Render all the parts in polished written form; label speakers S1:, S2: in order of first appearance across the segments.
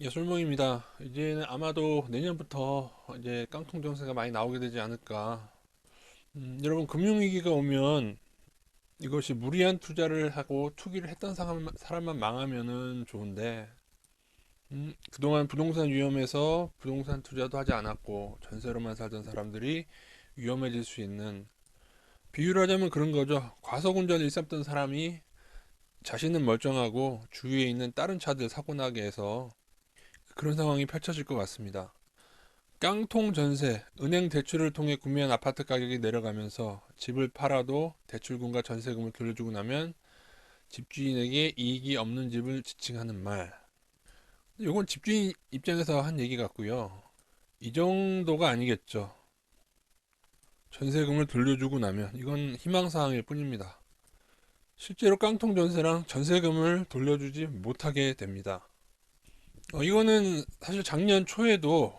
S1: 예, 솔몽입니다. 이제는 아마도 내년부터 이제 깡통 정세가 많이 나오게 되지 않을까. 여러분, 금융위기가 오면 이것이 무리한 투자를 하고 투기를 했던 사람만 망하면은 좋은데, 그동안 부동산 위험해서 부동산 투자도 하지 않았고, 전세로만 살던 사람들이 위험해질 수 있는, 비유를 하자면 그런 거죠. 과속운전을 일삼던 사람이 자신은 멀쩡하고 주위에 있는 다른 차들 사고 나게 해서 그런 상황이 펼쳐질 것 같습니다. 깡통 전세, 은행 대출을 통해 구매한 아파트 가격이 내려가면서 집을 팔아도 대출금과 전세금을 돌려주고 나면 집주인에게 이익이 없는 집을 지칭하는 말. 이건 집주인 입장에서 한 얘기 같고요. 이 정도가 아니겠죠. 전세금을 돌려주고 나면 이건 희망사항일 뿐입니다. 실제로 깡통 전세랑 전세금을 돌려주지 못하게 됩니다. 이거는 사실 작년 초에도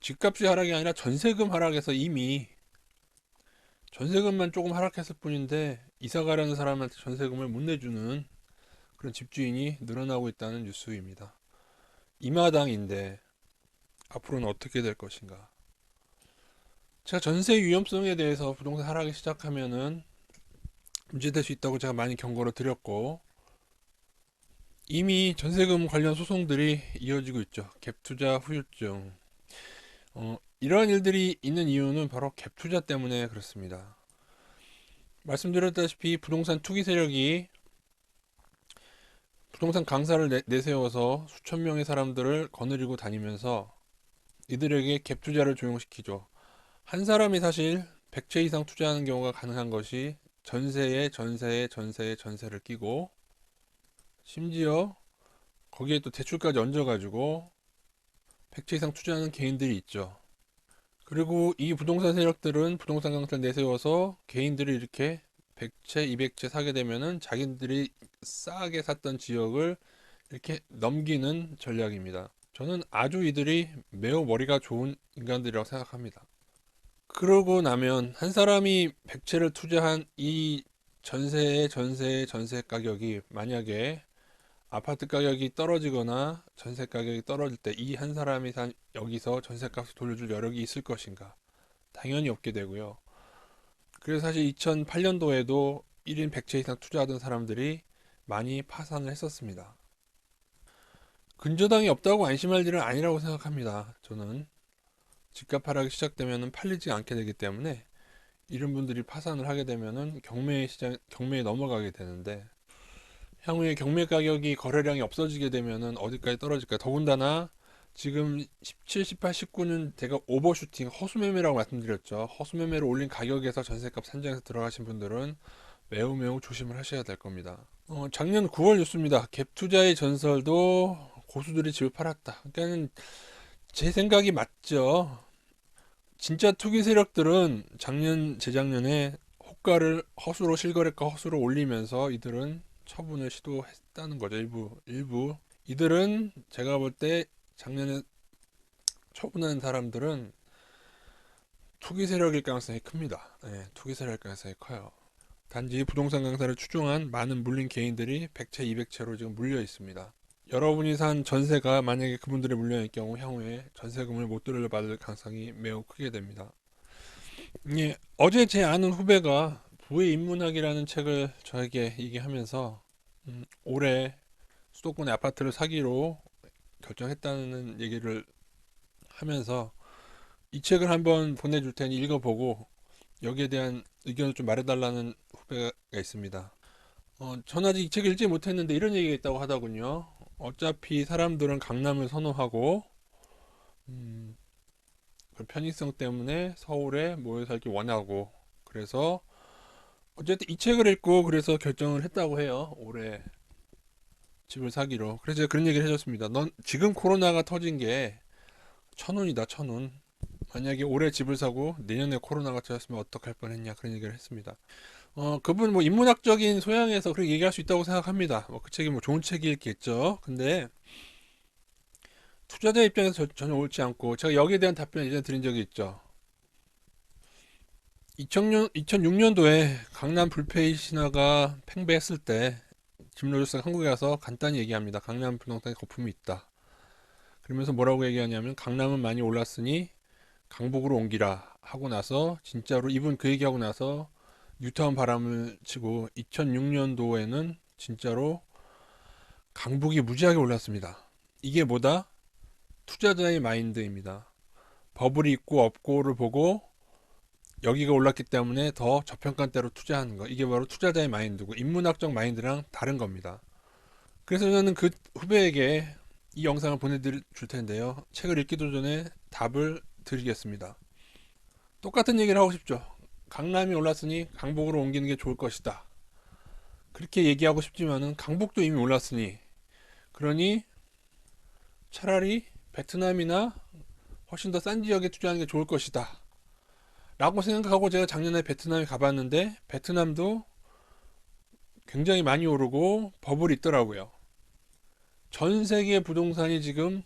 S1: 집값이 하락이 아니라 전세금 하락에서 이미 전세금만 조금 하락했을 뿐인데 이사 가려는 사람한테 전세금을 못 내주는 그런 집주인이 늘어나고 있다는 뉴스입니다. 이 마당인데 앞으로는 어떻게 될 것인가? 제가 전세 위험성에 대해서 부동산 하락이 시작하면은 문제될 수 있다고 제가 많이 경고를 드렸고 이미 전세금 관련 소송들이 이어지고 있죠. 갭투자 후유증. 이러한 일들이 있는 이유는 바로 갭투자 때문에 그렇습니다. 말씀드렸다시피 부동산 투기 세력이 부동산 강사를 내세워서 수천 명의 사람들을 거느리고 다니면서 이들에게 갭 투자를 조용시키죠. 한 사람이 사실 100채 이상 투자하는 경우가 가능한 것이 전세에 전세에 전세에 전세를 끼고 심지어 거기에 또 대출까지 얹어가지고 100채 이상 투자하는 개인들이 있죠. 그리고 이 부동산 세력들은 부동산 강사를 내세워서 개인들이 이렇게 100채, 200채 사게 되면은 자기들이 싸게 샀던 지역을 이렇게 넘기는 전략입니다. 저는 아주 이들이 매우 머리가 좋은 인간들이라고 생각합니다. 그러고 나면 한 사람이 100채를 투자한 이 전세의 전세의 전세 가격이 만약에 아파트 가격이 떨어지거나 전세 가격이 떨어질 때 이 한 사람이 산 여기서 전세값을 돌려줄 여력이 있을 것인가? 당연히 없게 되고요. 그래서 사실 2008년도에도 1인 100채 이상 투자하던 사람들이 많이 파산을 했었습니다. 근저당이 없다고 안심할 일은 아니라고 생각합니다. 저는 집값 하락이 시작되면 팔리지 않게 되기 때문에 이런 분들이 파산을 하게 되면은 경매에 넘어가게 되는데 향후에 경매 가격이 거래량이 없어지게 되면은 어디까지 떨어질까? 더군다나 지금 17, 18, 19는 제가 오버슈팅, 허수매매라고 말씀드렸죠. 허수매매로 올린 가격에서 전세값 산정해서 들어가신 분들은 매우 매우 조심을 하셔야 될 겁니다. 작년 9월 뉴스입니다. 갭 투자의 전설도 고수들이 집을 팔았다. 그러니까 제 생각이 맞죠. 진짜 투기 세력들은 작년, 재작년에 호가를 허수로 실거래가 허수로 올리면서 이들은 처분을 시도했다는 거죠. 일부. 이들은 제가 볼 때 작년에 처분한 사람들은 투기 세력일 가능성이 큽니다. 네, 투기 세력일 가능성이 커요. 단지 부동산 강사를 추종한 많은 물린 개인들이 100채, 200채로 지금 물려 있습니다. 여러분이 산 전세가 만약에 그분들의 물려있을 경우 향후에 전세금을 못 돌려받을 가능성이 매우 크게 됩니다. 예, 어제 제 아는 후배가 부의 인문학이라는 책을 저에게 얘기하면서 올해 수도권의 아파트를 사기로 결정했다는 얘기를 하면서 이 책을 한번 보내줄 테니 읽어보고 여기에 대한 의견을 좀 말해달라는 후배가 있습니다. 전 아직 이 책을 읽지 못했는데 이런 얘기가 있다고 하더군요. 어차피 사람들은 강남을 선호하고 음, 그 편의성 때문에 서울에 모여 살기 원하고 그래서 어쨌든 이 책을 읽고 그래서 결정을 했다고 해요. 올해 집을 사기로. 그래서 제가 그런 얘기를 해줬습니다. 넌 지금 코로나가 터진 게 천운이다, 천운. 만약에 올해 집을 사고 내년에 코로나가 터졌으면 어떡할 뻔했냐 그런 얘기를 했습니다. 그분 뭐 인문학적인 소양에서 그렇게 얘기할 수 있다고 생각합니다. 그 책이 뭐 좋은 책이겠죠. 근데 투자자 입장에서 전혀 옳지 않고 제가 여기에 대한 답변 예전에 드린 적이 있죠. 2006년도에 강남 불페이 신화가 팽배했을 때 짐 로저스가 한국에 와서 간단히 얘기합니다. 강남 부동산에 거품이 있다. 그러면서 뭐라고 얘기하냐면 강남은 많이 올랐으니 강북으로 옮기라 하고 나서 진짜로 이분 그 얘기하고 나서 뉴타운 바람을 치고 2006년도에는 진짜로 강북이 무지하게 올랐습니다. 이게 뭐다? 투자자의 마인드입니다. 버블이 있고 없고를 보고 여기가 올랐기 때문에 더 저평가대로 투자하는 거. 이게 바로 투자자의 마인드고 인문학적 마인드랑 다른 겁니다. 그래서 저는 그 후배에게 이 영상을 보내줄 텐데요. 책을 읽기도 전에 답을 드리겠습니다. 똑같은 얘기를 하고 싶죠. 강남이 올랐으니 강북으로 옮기는 게 좋을 것이다. 그렇게 얘기하고 싶지만은 강북도 이미 올랐으니 그러니 차라리 베트남이나 훨씬 더 싼 지역에 투자하는 게 좋을 것이다. 라고 생각하고 제가 작년에 베트남에 가봤는데 베트남도 굉장히 많이 오르고 버블이 있더라고요. 전 세계 부동산이 지금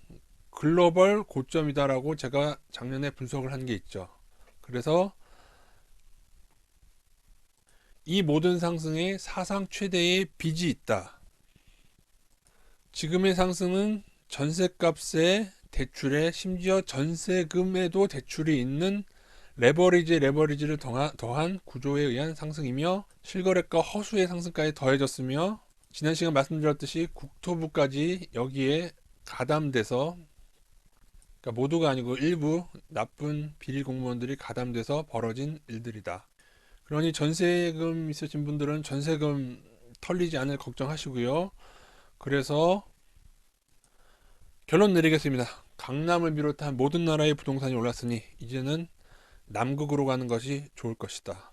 S1: 글로벌 고점이다라고 제가 작년에 분석을 한 게 있죠. 그래서 이 모든 상승에 사상 최대의 빚이 있다. 지금의 상승은 전셋값에 대출에 심지어 전세금에도 대출이 있는 레버리지를 더한 구조에 의한 상승이며 실거래가 허수의 상승까지 더해졌으며 지난 시간 말씀드렸듯이 국토부까지 여기에 가담돼서 그러니까 모두가 아니고 일부 나쁜 비리 공무원들이 가담돼서 벌어진 일들이다. 그러니 전세금 있으신 분들은 전세금 털리지 않을 걱정하시고요. 그래서 결론 내리겠습니다. 강남을 비롯한 모든 나라의 부동산이 올랐으니 이제는 남극으로 가는 것이 좋을 것이다.